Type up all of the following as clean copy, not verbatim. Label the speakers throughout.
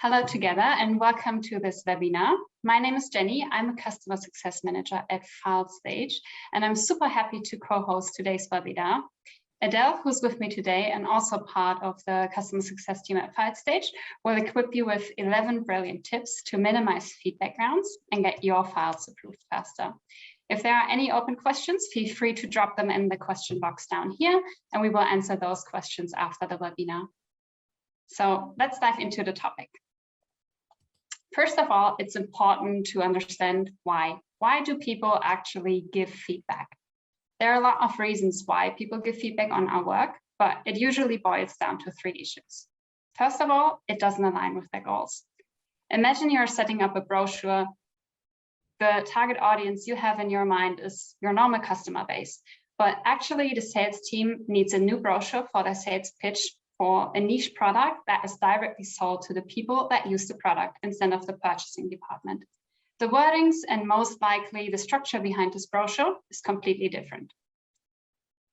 Speaker 1: Hello together and welcome to this webinar. My name is Jenny. I'm a Customer Success Manager at Filestage, and I'm super happy to co-host today's webinar. Adele, who's with me today and also part of the Customer Success team at Filestage, will equip you with 11 brilliant tips to minimize feedback rounds and get your files approved faster. If there are any open questions, feel free to drop them in the question box down here, and we will answer those questions after the webinar. So let's dive into the topic. First of all, it's important to understand why. Why do people actually give feedback? There are a lot of reasons why people give feedback on our work, but it usually boils down to 3 issues. First of all, it doesn't align with their goals. Imagine you're setting up a brochure. The target audience you have in your mind is your normal customer base, but actually the sales team needs a new brochure for their sales pitch for a niche product that is directly sold to the people that use the product instead of the purchasing department. The wordings and most likely the structure behind this brochure is completely different.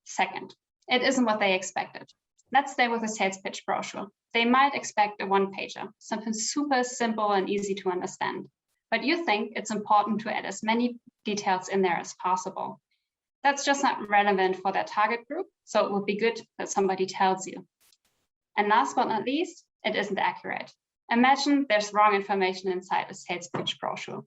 Speaker 1: Second, it isn't what they expected. Let's stay with a sales pitch brochure. They might expect a one-pager, something super simple and easy to understand. But you think it's important to add as many details in there as possible. That's just not relevant for their target group, so it would be good that somebody tells you. And last but not least, it isn't accurate. Imagine there's wrong information inside a sales pitch brochure.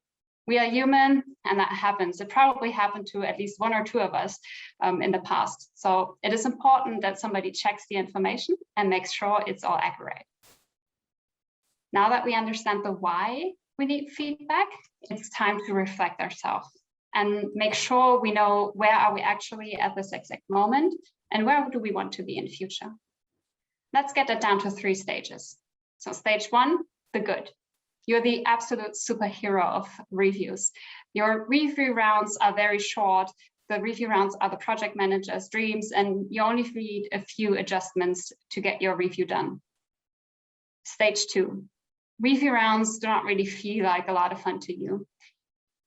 Speaker 1: We are human, and that happens. It probably happened to at least 1 or 2 of us in the past. So it is important that somebody checks the information and makes sure it's all accurate. Now that we understand the why we need feedback, it's time to reflect ourselves and make sure we know where are we actually at this exact moment and where do we want to be in future. Let's get that down to 3 stages. So stage 1, the good. You're the absolute superhero of reviews. Your review rounds are very short. The review rounds are the project manager's dreams, and you only need a few adjustments to get your review done. Stage 2, review rounds do not really feel like a lot of fun to you.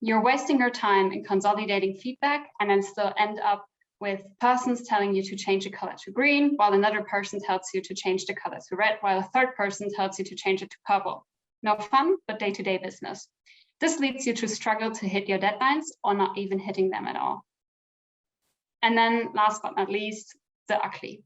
Speaker 1: You're wasting your time in consolidating feedback and then still end up with persons telling you to change the color to green, while another person tells you to change the color to red, while a third person tells you to change it to purple. No fun, but day-to-day business. This leads you to struggle to hit your deadlines or not even hitting them at all. And then last but not least, the ugly.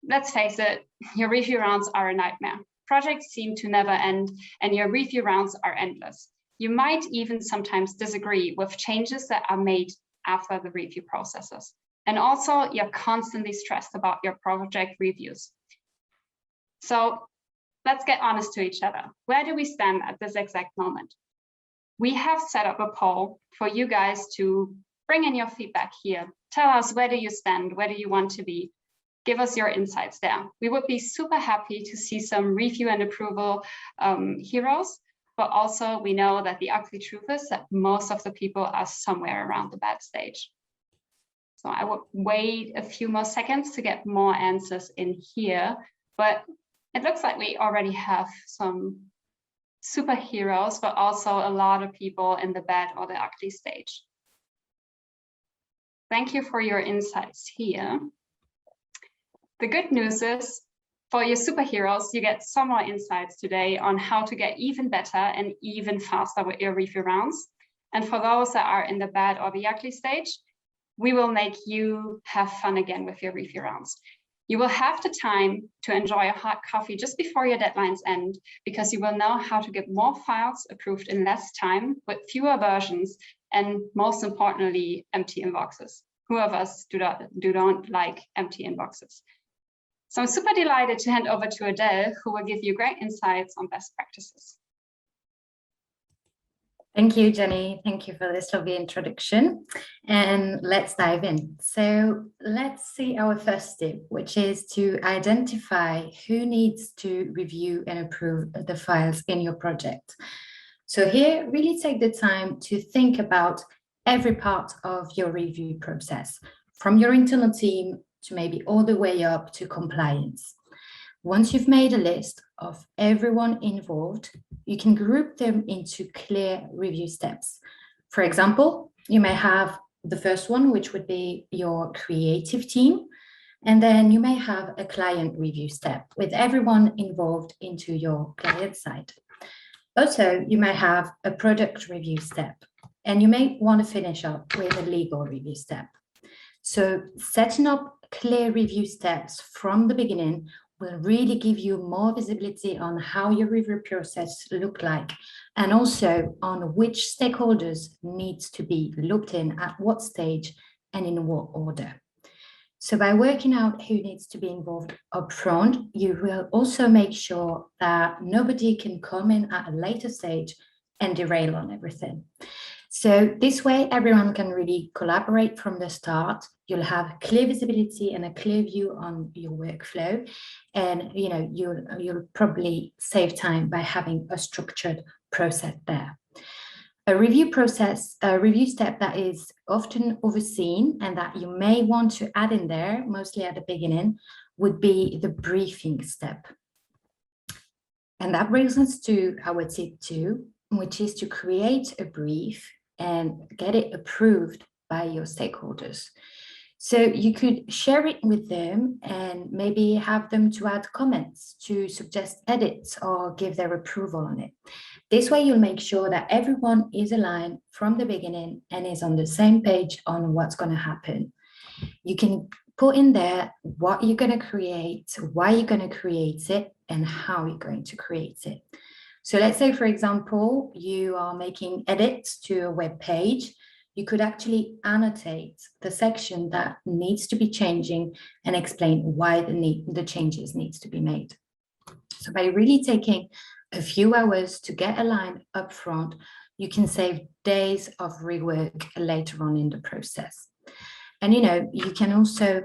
Speaker 1: Let's face it, your review rounds are a nightmare. Projects seem to never end and your review rounds are endless. You might even sometimes disagree with changes that are made after the review processes. And also you're constantly stressed about your project reviews. So let's get honest to each other. Where do we stand at this exact moment? We have set up a poll for you guys to bring in your feedback here. Tell us, where do you stand? Where do you want to be? Give us your insights there. We would be super happy to see some review and approval heroes, but also we know that the ugly truth is that most of the people are somewhere around the bad stage. So I would wait a few more seconds to get more answers in here, but it looks like we already have some superheroes, but also a lot of people in the bad or the ugly stage. Thank you for your insights here. The good news is, for your superheroes, you get some more insights today on how to get even better and even faster with your review rounds. And for those that are in the bad or the ugly stage, we will make you have fun again with your review rounds. You will have the time to enjoy a hot coffee just before your deadlines end, because you will know how to get more files approved in less time with fewer versions, and most importantly, empty inboxes. Who of us do not like empty inboxes? So I'm super delighted to hand over to Adele, who will give you great insights on best practices.
Speaker 2: Thank you, Jenny. Thank you for this lovely introduction. And let's dive in. So let's see our first tip, which is to identify who needs to review and approve the files in your project. So here, really take the time to think about every part of your review process, from your internal team to maybe all the way up to compliance. Once you've made a list of everyone involved, you can group them into clear review steps. For example, you may have the first one, which would be your creative team, And then you may have a client review step with everyone involved into your client side. Also, you may have a product review step, and you may want to finish up with a legal review step. So setting up clear review steps from the beginning will really give you more visibility on how your review process look like, and also on which stakeholders needs to be looped in at what stage and in what order. So by working out who needs to be involved upfront, you will also make sure that nobody can come in at a later stage and derail on everything. So this way, everyone can really collaborate from the start. You'll have clear visibility and a clear view on your workflow, and you'll probably save time by having a structured process there. A review step that is often overseen and that you may want to add in there, mostly at the beginning, would be the briefing step. And that brings us to our tip 2, which is to create a brief and get it approved by your stakeholders. So you could share it with them and maybe have them to add comments, to suggest edits or give their approval on it. This way you'll make sure that everyone is aligned from the beginning and is on the same page on what's going to happen. You can put in there what you're going to create, why you're going to create it, and how you're going to create it. So let's say, for example, you are making edits to a web page. You could actually annotate the section that needs to be changing and explain why the changes needs to be made. So by really taking a few hours to get aligned up front, you can save days of rework later on in the process. And, you can also,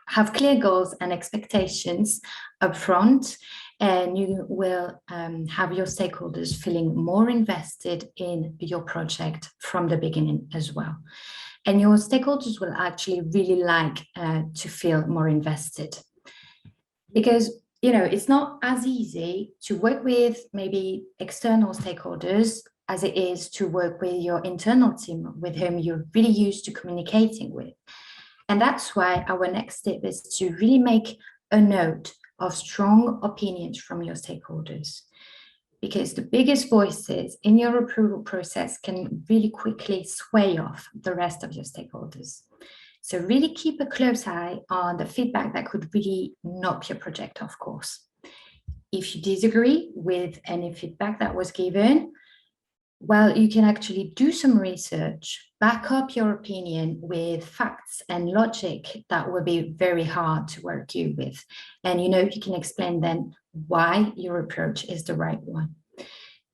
Speaker 2: have clear goals and expectations up front, and you will have your stakeholders feeling more invested in your project from the beginning as well. And your stakeholders will actually really like to feel more invested, because it's not as easy to work with maybe external stakeholders as it is to work with your internal team with whom you're really used to communicating with. And that's why our next step is to really make a note of strong opinions from your stakeholders, because the biggest voices in your approval process can really quickly sway off the rest of your stakeholders. So really keep a close eye on the feedback that could really knock your project off course. If you disagree with any feedback that was given, well, you can actually do some research, back up your opinion with facts and logic that will be very hard to argue with. And you can explain then why your approach is the right one.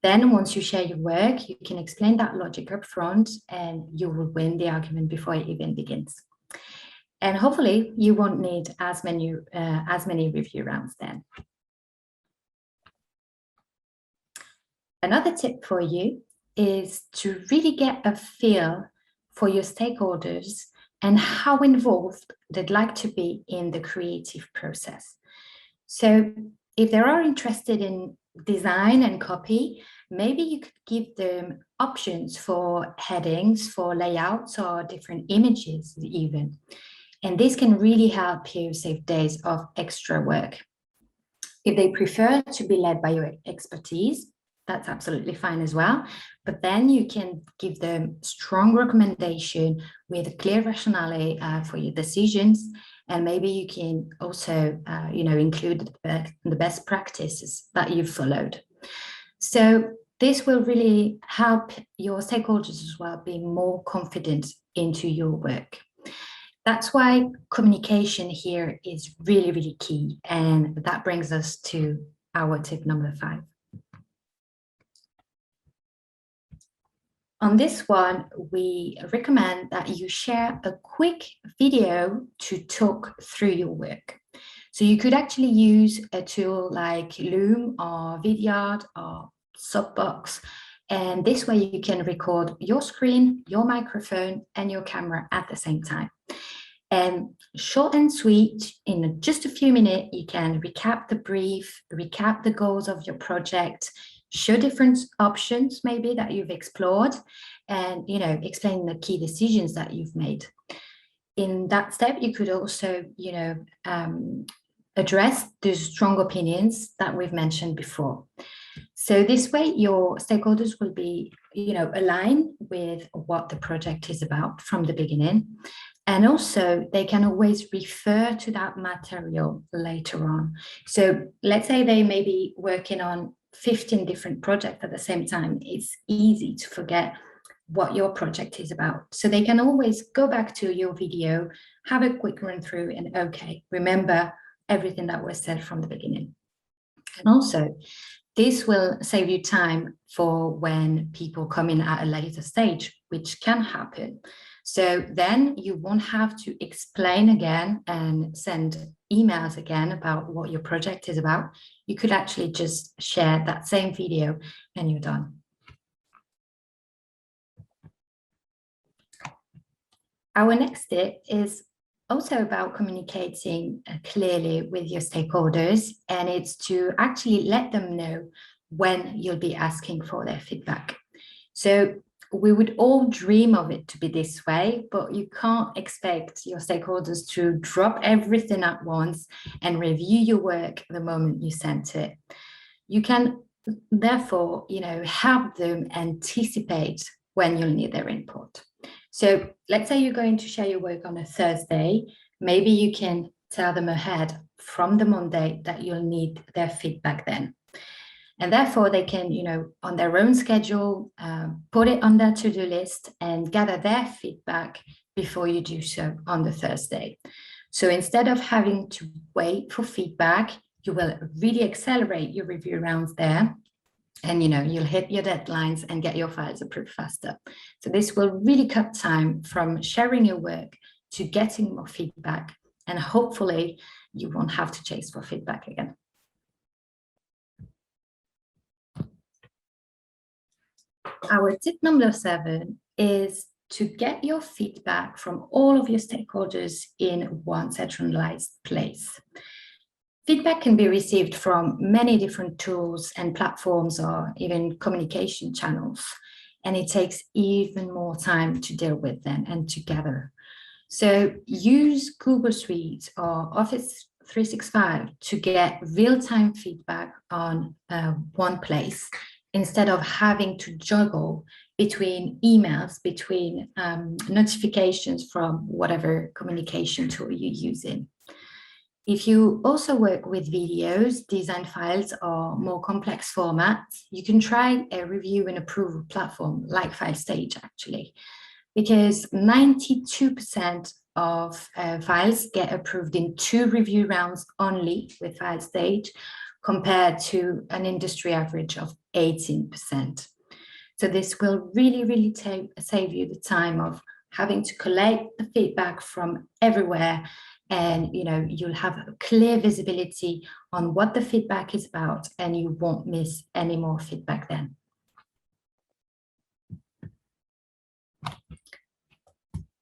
Speaker 2: Then once you share your work, you can explain that logic up front and you will win the argument before it even begins. And hopefully you won't need as many review rounds then. Another tip for you is to really get a feel for your stakeholders and how involved they'd like to be in the creative process. So if they are interested in design and copy, maybe you could give them options for headings, for layouts, or different images even. And this can really help you save days of extra work. If they prefer to be led by your expertise, that's absolutely fine as well. But then you can give them strong recommendation with a clear rationale for your decisions. And maybe you can also, include the best practices that you've followed. So this will really help your stakeholders as well be more confident into your work. That's why communication here is really, really key. And that brings us to our tip number 5. On this one, we recommend that you share a quick video to talk through your work. So you could actually use a tool like Loom or Vidyard or Soapbox. And this way you can record your screen, your microphone, and your camera at the same time. And short and sweet, in just a few minutes, you can recap the brief, recap the goals of your project, show different options maybe that you've explored, and explain the key decisions that you've made. in that step, you could also, address the strong opinions that we've mentioned before. So this way, your stakeholders will be, aligned with what the project is about from the beginning. And also, they can always refer to that material later on. So let's say they may be working on 15 different projects at the same time. It's easy to forget what your project is about. So they can always go back to your video, have a quick run through, and okay, remember everything that was said from the beginning. And also, this will save you time for when people come in at a later stage, which can happen. So then you won't have to explain again and send emails again about what your project is about. You could actually just share that same video and you're done. Our next tip is also about communicating clearly with your stakeholders, and it's to actually let them know when you'll be asking for their feedback. So we would all dream of it to be this way, but you can't expect your stakeholders to drop everything at once and review your work the moment you send it. You can therefore, help them anticipate when you'll need their input. So let's say you're going to share your work on a Thursday. Maybe you can tell them ahead from the Monday that you'll need their feedback then. And therefore they can, on their own schedule, put it on their to-do list and gather their feedback before you do so on the Thursday. So instead of having to wait for feedback, you will really accelerate your review rounds there. And you'll hit your deadlines and get your files approved faster. So this will really cut time from sharing your work to getting more feedback, and hopefully you won't have to chase for feedback again. Our tip number 7 is to get your feedback from all of your stakeholders in one centralized place. Feedback can be received from many different tools and platforms or even communication channels, and it takes even more time to deal with them and to gather. So use Google Suite or Office 365 to get real-time feedback on one place instead of having to juggle between emails, between notifications from whatever communication tool you're using. If you also work with videos, design files, or more complex formats, you can try a review and approval platform like Filestage, actually, because 92% of files get approved in 2 review rounds only with Filestage, compared to an industry average of 18%. So this will really, really save you the time of having to collect the feedback from everywhere. And you'll have a clear visibility on what the feedback is about, and you won't miss any more feedback then.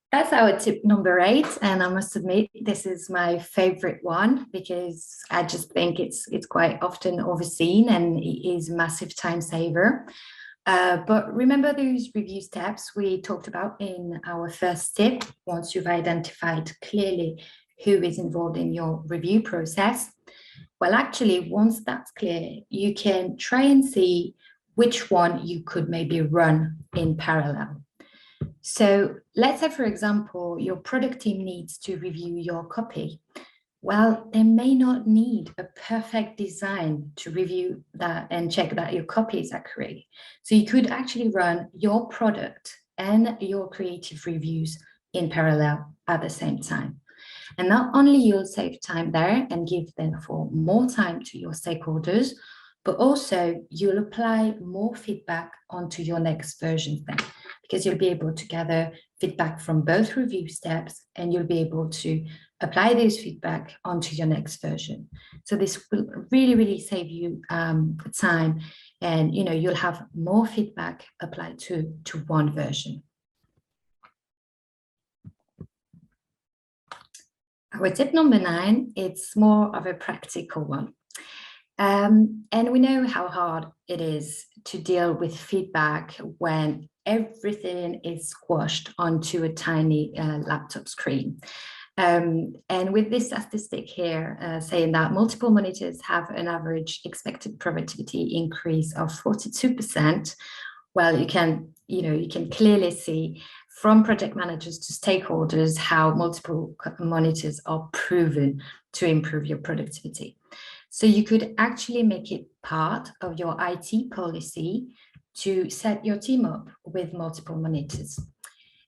Speaker 2: That's our tip number 8, and I must admit this is my favorite one because I just think it's quite often overseen and it is a massive time saver. But remember those review steps we talked about in our first tip. Once you've identified clearly who is involved in your review process, well, actually, once that's clear, you can try and see which one you could maybe run in parallel. So let's say, for example, your product team needs to review your copy. Well, they may not need a perfect design to review that and check that your copy is accurate. So you could actually run your product and your creative reviews in parallel at the same time. And not only you'll save time there and give therefore more time to your stakeholders, but also you'll apply more feedback onto your next version then, because you'll be able to gather feedback from both review steps and you'll be able to apply those feedback onto your next version. So this will really, really save you time, and you'll have more feedback applied to one version. Our tip number 9, it's more of a practical one. And we know how hard it is to deal with feedback when everything is squashed onto a tiny laptop screen. And with this statistic here saying that multiple monitors have an average expected productivity increase of 42%, well, you can clearly see from project managers to stakeholders how multiple monitors are proven to improve your productivity. So you could actually make it part of your IT policy to set your team up with multiple monitors.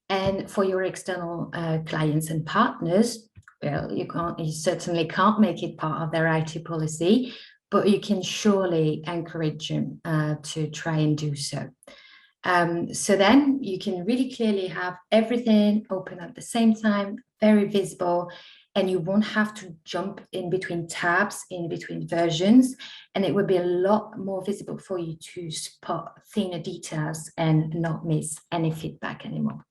Speaker 2: And for your external clients and partners, well, you certainly can't make it part of their IT policy, but you can surely encourage them to try and do so. So then you can really clearly have everything open at the same time, very visible, and you won't have to jump in between tabs, in between versions, and it would be a lot more visible for you to spot thinner details and not miss any feedback anymore.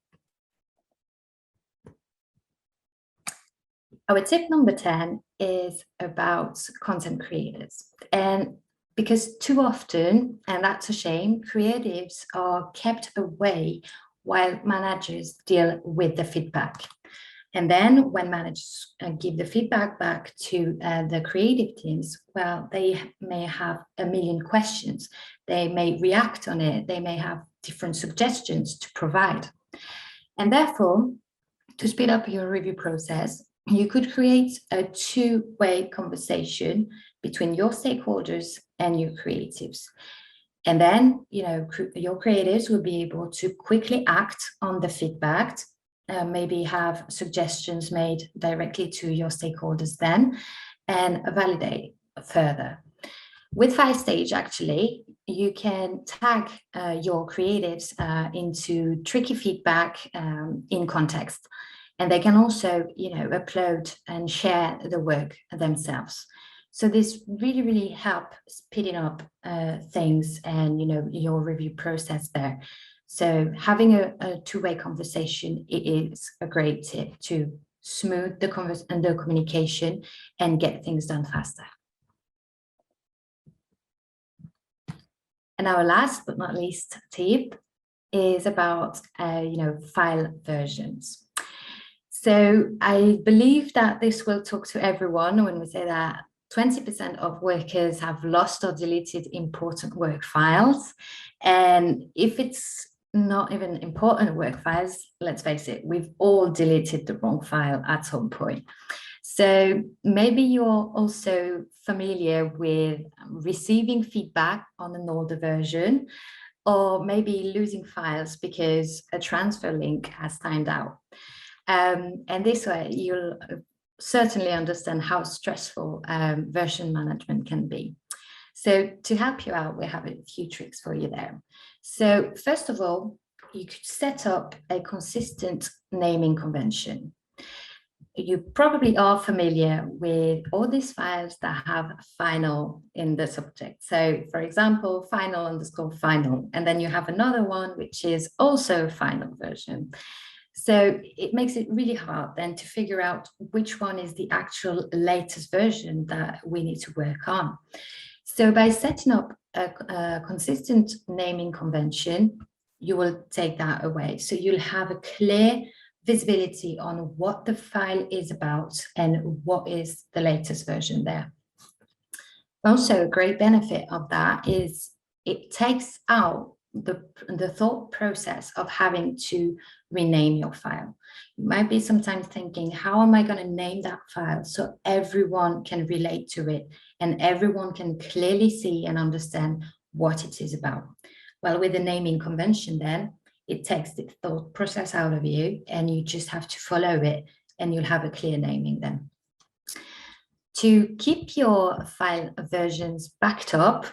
Speaker 2: Our tip number 10 is about content creators. And because too often, and that's a shame, creatives are kept away while managers deal with the feedback. And then when managers give the feedback back to the creative teams, well, they may have a million questions. They may react on it. They may have different suggestions to provide. And therefore, to speed up your review process, you could create a two-way conversation between your stakeholders and your creatives. And then, your creatives will be able to quickly act on the feedback, maybe have suggestions made directly to your stakeholders then, and validate further. With Filestage, actually, you can tag your creatives into tricky feedback in context. And they can also, upload and share the work themselves. So this really, really helps speeding up things and, your review process there. So having a two-way conversation is a great tip to smooth the communication and get things done faster. And our last but not least tip is about, file versions. So I believe that this will talk to everyone when we say that 20% of workers have lost or deleted important work files. And if it's not even important work files, let's face it, we've all deleted the wrong file at some point. So maybe you're also familiar with receiving feedback on an older version, or maybe losing files because a transfer link has timed out. And this way, you'll certainly understand how stressful version management can be. So to help you out, we have a few tricks for you there. So first of all, you could set up a consistent naming convention. You probably are familiar with all these files that have final in the subject. So for example, final_final, and then you have another one, which is also final version. So it makes it really hard then to figure out which one is the actual latest version that we need to work on. So by setting up a consistent naming convention, you will take that away. So you'll have a clear visibility on what the file is about and what is the latest version there. Also, a great benefit of that is it takes out the thought process of having to rename your file. You might be sometimes thinking, how am I going to name that file so everyone can relate to it and everyone can clearly see and understand what it is about? Well, with the naming convention then, it takes the thought process out of you and you just have to follow it and you'll have a clear naming then. To keep your file versions backed up,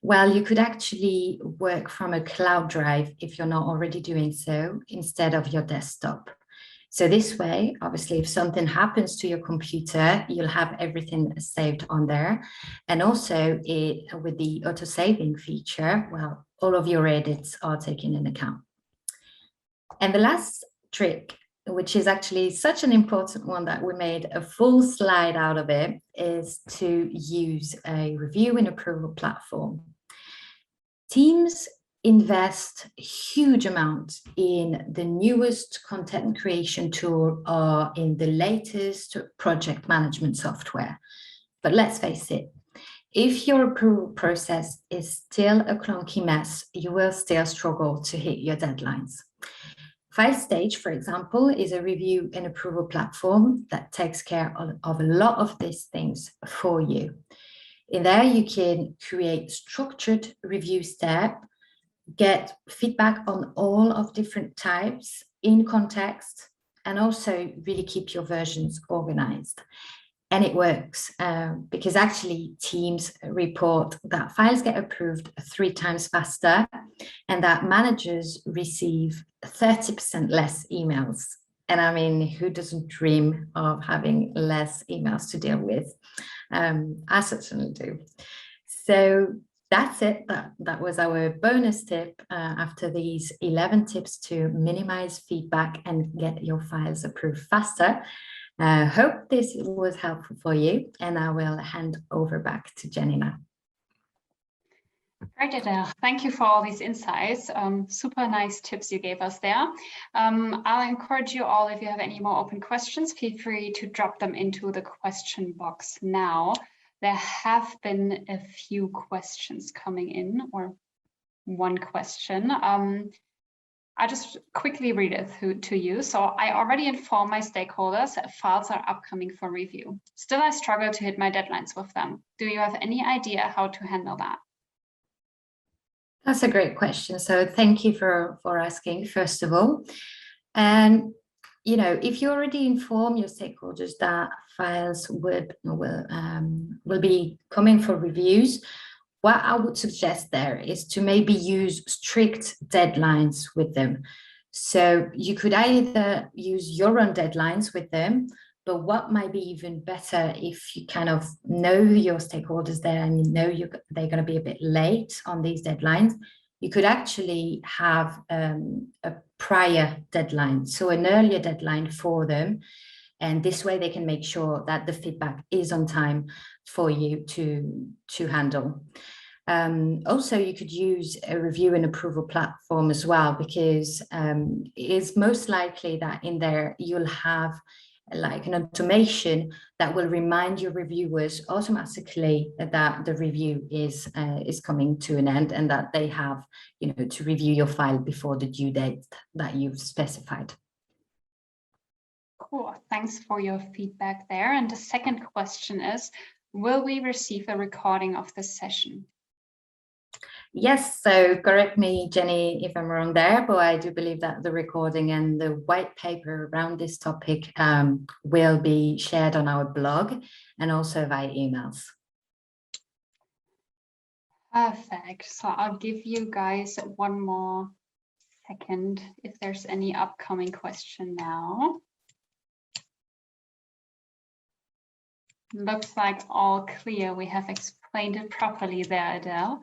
Speaker 2: well, you could actually work from a cloud drive if you're not already doing so instead of your desktop. So this way, obviously, if something happens to your computer, you'll have everything saved on there. And also with the auto-saving feature, well, all of your edits are taken into account. And the last trick which is actually such an important one that we made a full slide out of it, is to use a review and approval platform. Teams invest huge amounts in the newest content creation tool or in the latest project management software. But let's face it, if your approval process is still a clunky mess, you will still struggle to hit your deadlines. Filestage, for example, is a review and approval platform that takes care of a lot of these things for you. In there, you can create structured review steps, get feedback on all of different types in context, and also really keep your versions organized. And it works because actually teams report that files get approved 3 times faster and that managers receive 30% less emails. And I mean, who doesn't dream of having less emails to deal with? I certainly do. So that's it. That was our bonus tip after these 11 tips to minimize feedback and get your files approved faster. I hope this was helpful for you, and I will hand over back to Jenny now.
Speaker 1: Great, Adele. Thank you for all these insights. Super nice tips you gave us there. I'll encourage you all, if you have any more open questions, feel free to drop them into the question box now. There have been a few questions coming in, or one question. I'll just quickly read it to you. So I already informed my stakeholders that files are upcoming for review. Still, I struggle to hit my deadlines with them. Do you have any idea how to handle that?
Speaker 2: That's a great question. So thank you for asking, first of all. And, you know, if you already inform your stakeholders that files will be coming for reviews, what I would suggest there is to maybe use strict deadlines with them. So you could either use your own deadlines with them, but what might be even better if you kind of know your stakeholders there and you know they're going to be a bit late on these deadlines, you could actually have a prior deadline, so an earlier deadline for them. And this way they can make sure that the feedback is on time for you to handle. Also, you could use a review and approval platform as well, because it is most likely that in there you'll have like an automation that will remind your reviewers automatically that the review is coming to an end and that they have, you know, to review your file before the due date that you've specified.
Speaker 1: Cool, thanks for your feedback there. And the second question is, will we receive a recording of this session?
Speaker 2: Yes, so correct me, Jenny, if I'm wrong there, but I do believe that the recording and the white paper around this topic will be shared on our blog and also via emails.
Speaker 1: Perfect. So I'll give you guys one more second if there's any upcoming question now. Looks like all clear. We have explained it properly there, Adele.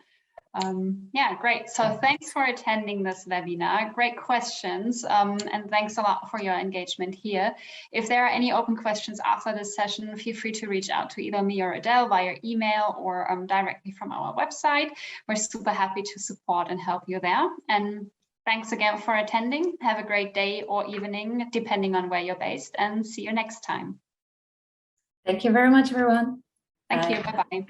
Speaker 1: Yeah, great. So thanks for attending this webinar. Great questions. And thanks a lot for your engagement here. If there are any open questions after this session, feel free to reach out to either me or Adele via email or directly from our website. We're super happy to support and help you there. And thanks again for attending. Have a great day or evening, depending on where you're based, and see you next time.
Speaker 2: Thank you very much, everyone.
Speaker 1: Thank you. Bye-bye.